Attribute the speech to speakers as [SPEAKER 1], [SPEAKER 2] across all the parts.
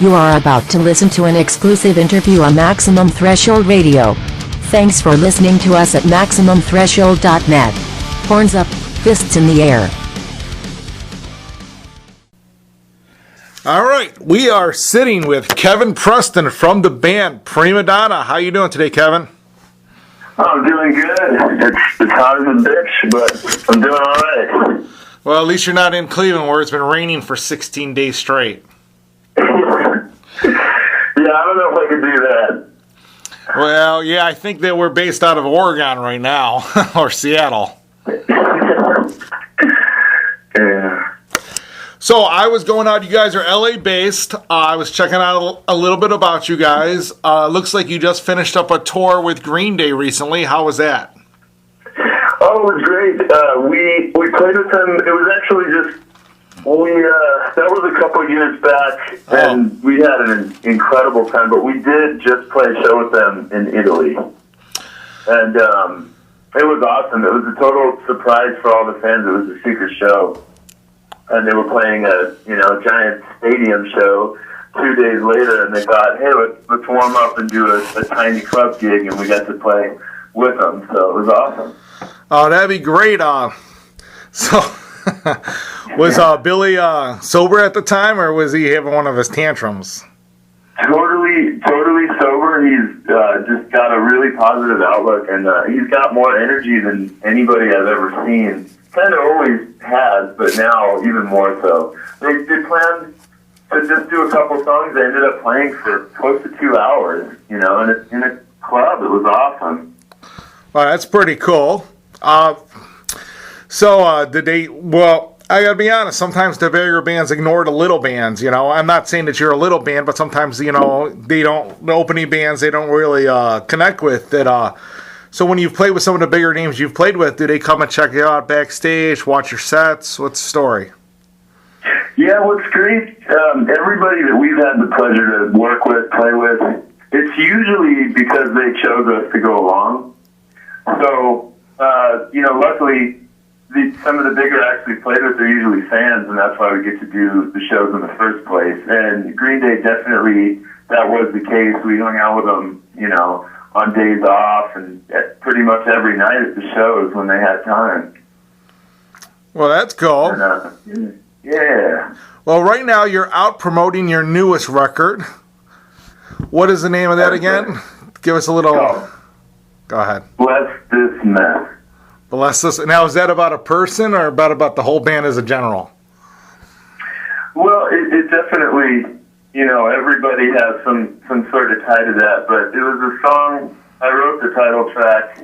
[SPEAKER 1] You are about to listen to an exclusive interview on Maximum Threshold Radio. Thanks for listening to us at MaximumThreshold.net. Horns up, fists in the air.
[SPEAKER 2] All right, we are sitting with Kevin Preston from the band Prima Donna. How you doing today, Kevin?
[SPEAKER 3] I'm doing good. It's hot as a bitch, but I'm doing all right.
[SPEAKER 2] Well, at least you're not in Cleveland where it's been raining for 16 days straight.
[SPEAKER 3] Yeah, I don't know if I could do that.
[SPEAKER 2] Well, yeah, I think that we're based out of Oregon right now, or Seattle.
[SPEAKER 3] Yeah.
[SPEAKER 2] So I was going out. You guys are LA based. I was checking out a little bit about you guys. Looks like you just finished up a tour with Green Day recently. How was that?
[SPEAKER 3] Oh, it was great. We played with them. It was actually just that was a couple of years back, and we had an incredible time. But we did just play a show with them in Italy, and it was awesome. It was a total surprise for all the fans. It was a secret show. And they were playing a giant stadium show 2 days later, and they thought, hey, let's warm up and do a tiny club gig, and we got to play with them, so it was awesome.
[SPEAKER 2] Oh, that'd be great. So was Billy sober at the time, or was he having one of his tantrums?
[SPEAKER 3] Totally sober. He's just got a really positive outlook, and he's got more energy than anybody I've ever seen. Kind of always has, but now even more so. They planned to just do a couple songs. They ended up playing for close to 2 hours, in a club. It was awesome.
[SPEAKER 2] Well, that's pretty cool. Did they? Well, I gotta be honest. Sometimes the bigger bands ignore the little bands. I'm not saying that you're a little band, but sometimes they don't. The opening bands they don't really connect with that. So when you've played with some of the bigger names you've played with, do they come and check you out backstage, watch your sets? What's the story?
[SPEAKER 3] Yeah, what's great, everybody that we've had the pleasure to work with, play with, it's usually because they chose us to go along. So, luckily, some of the bigger acts we played with are usually fans, and that's why we get to do the shows in the first place. And Green Day, definitely, that was the case. We hung out with them, on days off, and pretty much every night at the shows when they had time.
[SPEAKER 2] Well, that's cool.
[SPEAKER 3] And, yeah.
[SPEAKER 2] Well, right now you're out promoting your newest record. What is the name of that again? Give us a little... Go ahead.
[SPEAKER 3] Bless This Mess.
[SPEAKER 2] Bless This... Now, is that about a person or about the whole band as a general?
[SPEAKER 3] Well, it definitely... everybody has some sort of tie to that, but it was a song, I wrote the title track.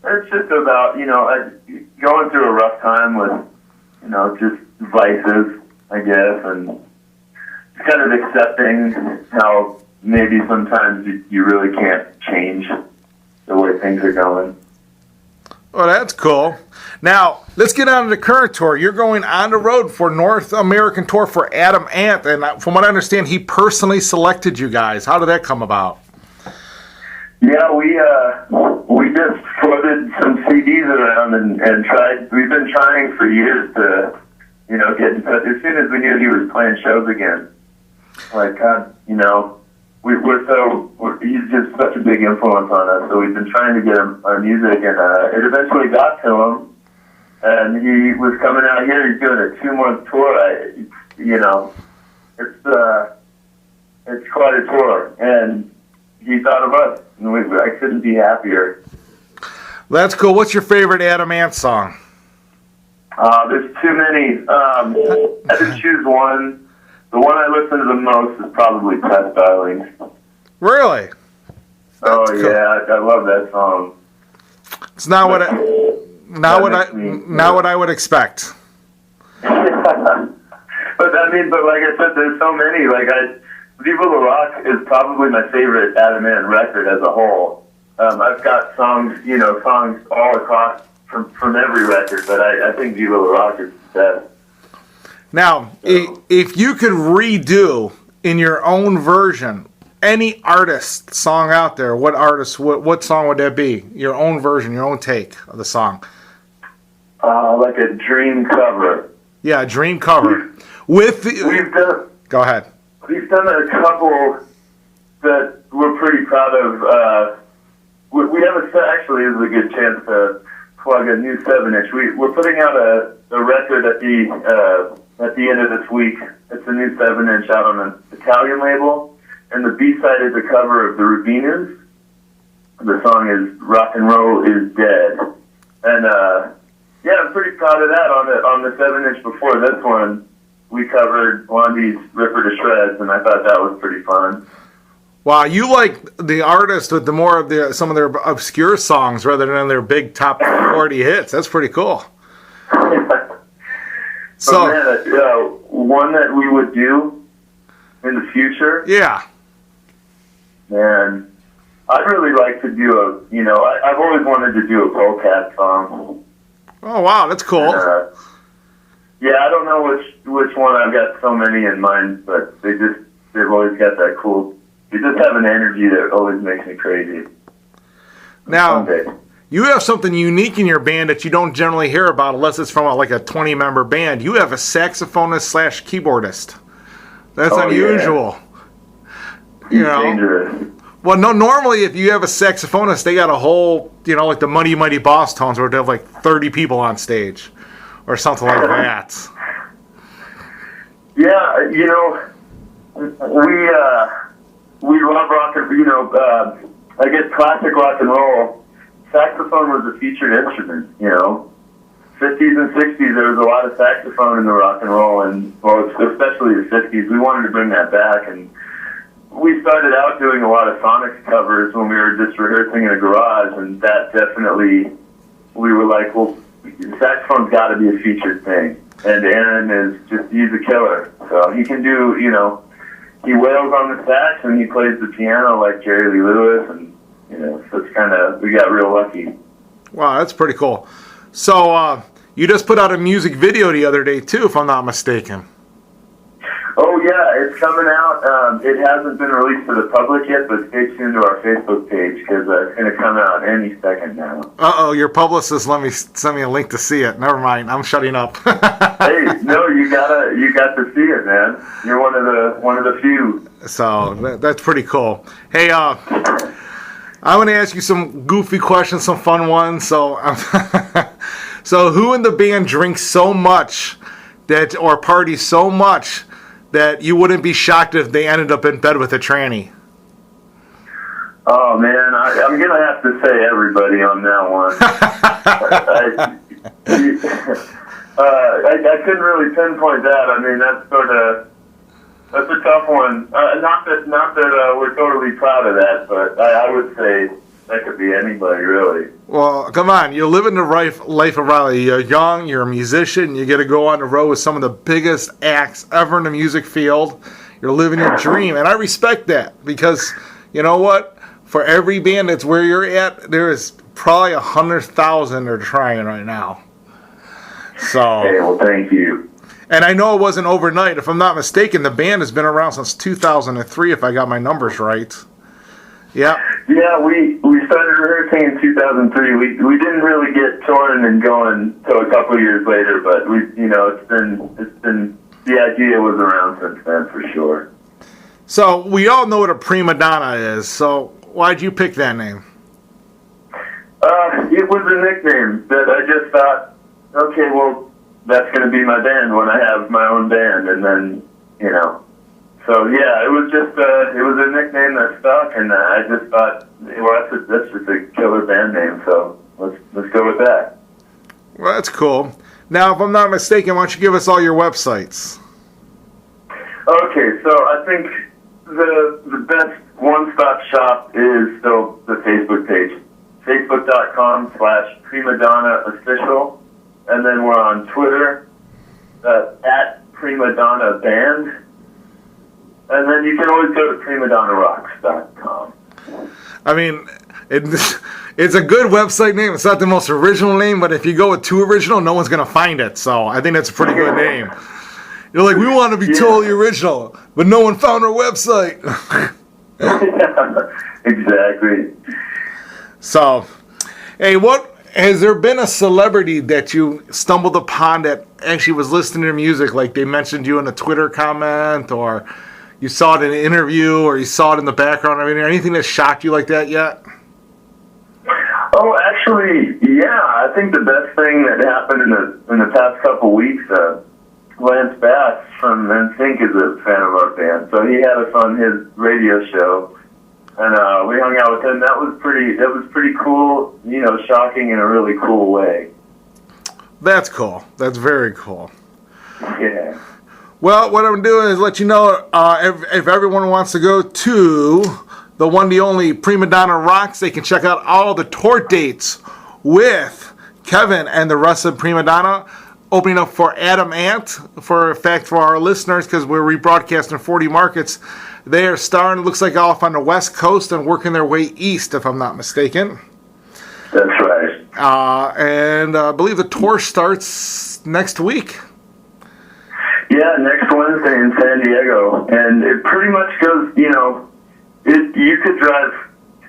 [SPEAKER 3] It's just about, going through a rough time with, just vices, I guess, and kind of accepting how maybe sometimes you really can't change the way things are going.
[SPEAKER 2] Well, that's cool. Now, let's get on to the current tour. You're going on the road for North American tour for Adam Ant, and from what I understand, he personally selected you guys. How did that come about?
[SPEAKER 3] Yeah, we just floated some CDs around and tried. We've been trying for years to, get in touch. As soon as we knew he was playing shows again, like, God, he's just such a big influence on us, so we've been trying to get him our music, and it eventually got to him, and he was coming out here. He's doing a 2-month tour. It's quite a tour, and he thought of us, and I couldn't be happier.
[SPEAKER 2] That's cool. What's your favorite Adam Ant song?
[SPEAKER 3] There's too many. I had to choose one. The one I listen to the most is probably Test Darlings.
[SPEAKER 2] Really?
[SPEAKER 3] Cool. Yeah, I love that song.
[SPEAKER 2] It's not what I would expect.
[SPEAKER 3] But like I said, there's so many. Viva La Rock is probably my favorite Adam Ant record as a whole. I've got songs all across from every record, but I think Viva La Rock is the best.
[SPEAKER 2] Now, if you could redo in your own version any artist song out there, what song would that be? Your own version, your own take of the song.
[SPEAKER 3] Like a dream cover.
[SPEAKER 2] Yeah, a dream cover. Go ahead.
[SPEAKER 3] we've done a couple that we're pretty proud of. We have actually, this is a good chance to plug a new 7-inch. We're putting out a record at the end of this week. It's a new 7-inch out on an Italian label, and the B-side is a cover of the Rubinas. The song is "Rock and Roll Is Dead," and yeah, I'm pretty proud of that. On the 7-inch before this one, we covered Blondie's "Ripper to Shreds," and I thought that was pretty fun.
[SPEAKER 2] Wow, you like the artist with the more of some of their obscure songs rather than their big top 40 hits. That's pretty cool. So,
[SPEAKER 3] man, one that we would do in the future.
[SPEAKER 2] Yeah.
[SPEAKER 3] Man, I'd really like to do I've always wanted to do a Polecat song.
[SPEAKER 2] Oh wow, that's cool.
[SPEAKER 3] Yeah, I don't know which one. I've got so many in mind, but they've always got that cool. They just have an energy that always makes me crazy.
[SPEAKER 2] Now, you have something unique in your band that you don't generally hear about unless it's from like a 20-member band. You have a saxophonist / keyboardist. That's unusual.
[SPEAKER 3] Yeah. Dangerous.
[SPEAKER 2] Well, no. Normally, if you have a saxophonist, they got a whole, like the Mighty Mighty Boss Tones, where they have like 30 people on stage, or something like that.
[SPEAKER 3] Yeah, we love rock and I guess classic rock and roll. Saxophone was a featured instrument. 50s and 60s, there was a lot of saxophone in the rock and roll, and especially the 50s. We wanted to bring that back, and we started out doing a lot of Sonics covers when we were just rehearsing in a garage, and that definitely, we were like, well, saxophone's got to be a featured thing. And Aaron he's a killer. So he can do, he wails on the sax and he plays the piano like Jerry Lee Lewis, and, so it's we got real lucky.
[SPEAKER 2] Wow, that's pretty cool. So, you just put out a music video the other day, too, if I'm not mistaken.
[SPEAKER 3] Oh, yeah, it's coming out. It hasn't been released to the public yet, but stay tuned to our Facebook page because it's going to come out any second now.
[SPEAKER 2] Uh-oh, your publicist send me a link to see it. Never mind, I'm shutting up.
[SPEAKER 3] Hey, no, you got to see it, man. You're one of the few.
[SPEAKER 2] So, that's pretty cool. Hey, I want to ask you some goofy questions, some fun ones. So, so who in the band drinks so much or parties so much that you wouldn't be shocked if they ended up in bed with a tranny?
[SPEAKER 3] Oh man, I'm gonna have to say everybody on that one. I couldn't really pinpoint that. I mean, that's a tough one. Not that we're totally proud of that, but I would say that could be anybody, really.
[SPEAKER 2] Well, come on. You're living the life of Riley. You're young. You're a musician. You get to go on the road with some of the biggest acts ever in the music field. You're living your dream, and I respect that because, you know what? For every band that's where you're at, there is probably 100,000 they're trying right now. So.
[SPEAKER 3] Hey, well, thank you.
[SPEAKER 2] And I know it wasn't overnight. If I'm not mistaken, the band has been around since 2003, if I got my numbers right. Yeah. Yeah,
[SPEAKER 3] we started rehearsing in 2003. We didn't really get touring and going until a couple of years later, but it's been the idea was around since then for sure.
[SPEAKER 2] So we all know what a Prima Donna is. So why'd you pick that name?
[SPEAKER 3] It was a nickname that I just thought, okay, well, that's going to be my band when I have my own band, and then, So, yeah, it was a nickname that stuck, and I just thought, well, that's just a killer band name, so let's go with that.
[SPEAKER 2] Well, that's cool. Now, if I'm not mistaken, why don't you give us all your websites?
[SPEAKER 3] Okay, so I think the best one-stop shop is still the Facebook page, facebook.com/Prima Donna Official. And then we're on Twitter, at Prima Donna Band. And then you can always go to primadonnarocks.com.
[SPEAKER 2] I mean, it's a good website name. It's not the most original name, but if you go with too original, no one's going to find it. So I think that's a pretty good name. You're like, we want to be totally original, but no one found our website.
[SPEAKER 3] Exactly.
[SPEAKER 2] So, hey, has there been a celebrity that you stumbled upon that actually was listening to your music, like they mentioned you in a Twitter comment, or, you saw it in an interview or you saw it in the background? I mean, anything that shocked you like that yet?
[SPEAKER 3] Oh, actually, yeah. I think the best thing that happened in the past couple weeks, Lance Bass from NSYNC is a fan of our band, so he had us on his radio show, and we hung out with him. That was pretty cool. You know, shocking in a really cool way. That's
[SPEAKER 2] cool. That's very cool.
[SPEAKER 3] Yeah.
[SPEAKER 2] Well, what I'm doing is let you know if everyone wants to go to the one, the only Prima Donna Rocks, they can check out all the tour dates with Kevin and the rest of Prima Donna. Opening up for Adam Ant, for a fact for our listeners, because we're rebroadcasting 40 markets. They are starting, looks like, off on the West Coast and working their way east, if I'm not mistaken.
[SPEAKER 3] That's right.
[SPEAKER 2] And I believe the tour starts next week.
[SPEAKER 3] Yeah, next Wednesday in San Diego. And it pretty much goes, you know, you could drive.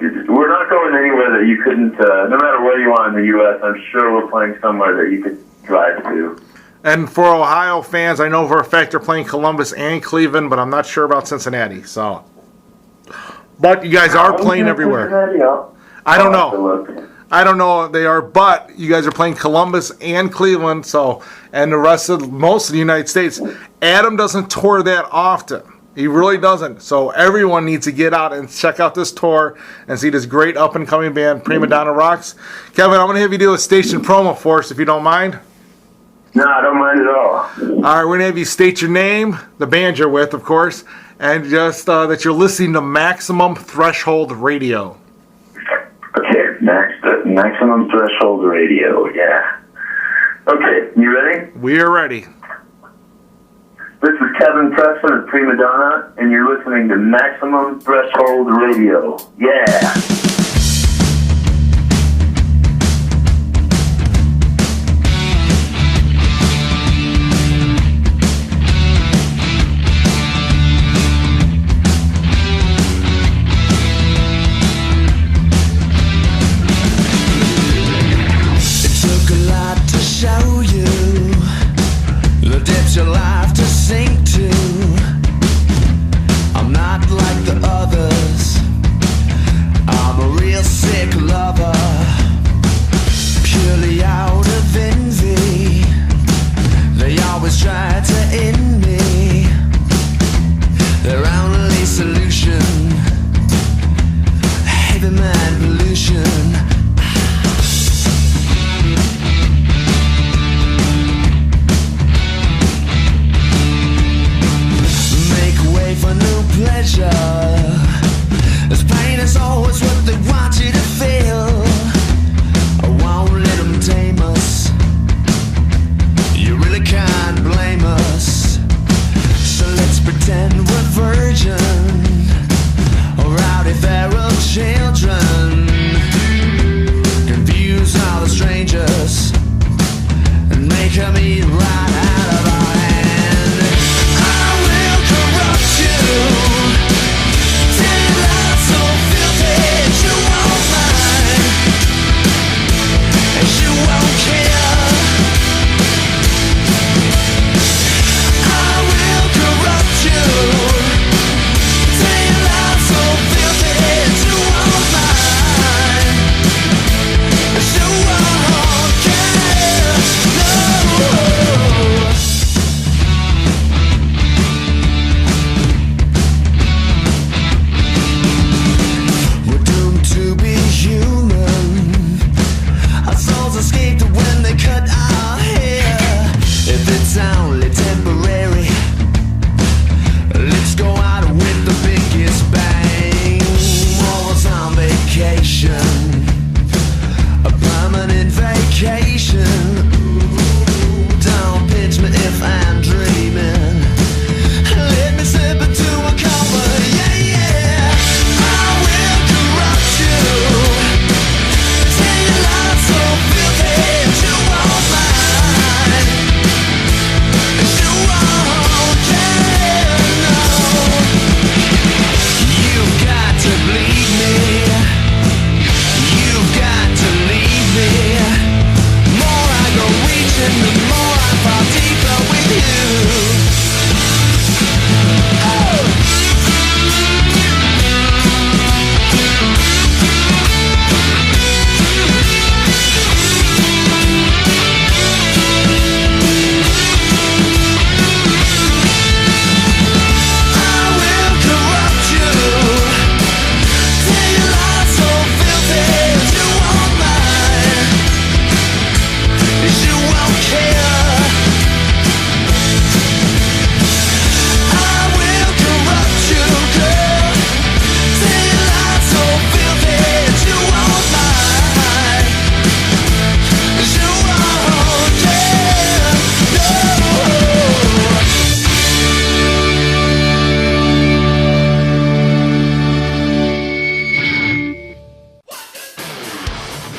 [SPEAKER 3] We're not going anywhere that you couldn't, no matter where you are in the U.S., I'm sure we're playing somewhere that you could drive to.
[SPEAKER 2] And for Ohio fans, I know for a fact they're playing Columbus and Cleveland, but I'm not sure about Cincinnati. So, but you guys are playing everywhere. I don't know. I don't know if they are, but you guys are playing Columbus and Cleveland. So, and the rest of most of the United States. Adam doesn't tour that often. He really doesn't. So everyone needs to get out and check out this tour and see this great up-and-coming band, Prima Donna Rocks. Kevin, I'm going to have you do a station promo for us, if you don't mind.
[SPEAKER 3] No, I don't mind at all.
[SPEAKER 2] All right, we're going to have you state your name, the band you're with, of course, and just that you're listening to Maximum Threshold Radio.
[SPEAKER 3] Okay, Maximum Threshold Radio, yeah. Okay, you ready?
[SPEAKER 2] We are ready.
[SPEAKER 3] This is Kevin Preston of Prima Donna, and you're listening to Maximum Threshold Radio. Yeah!
[SPEAKER 4] It took a lot to show you the depths of life to sink to. I'm not like the others. I'm a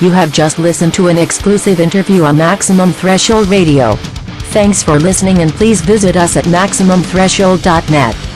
[SPEAKER 1] You have just listened to an exclusive interview on Maximum Threshold Radio. Thanks for listening, and please visit us at MaximumThreshold.net.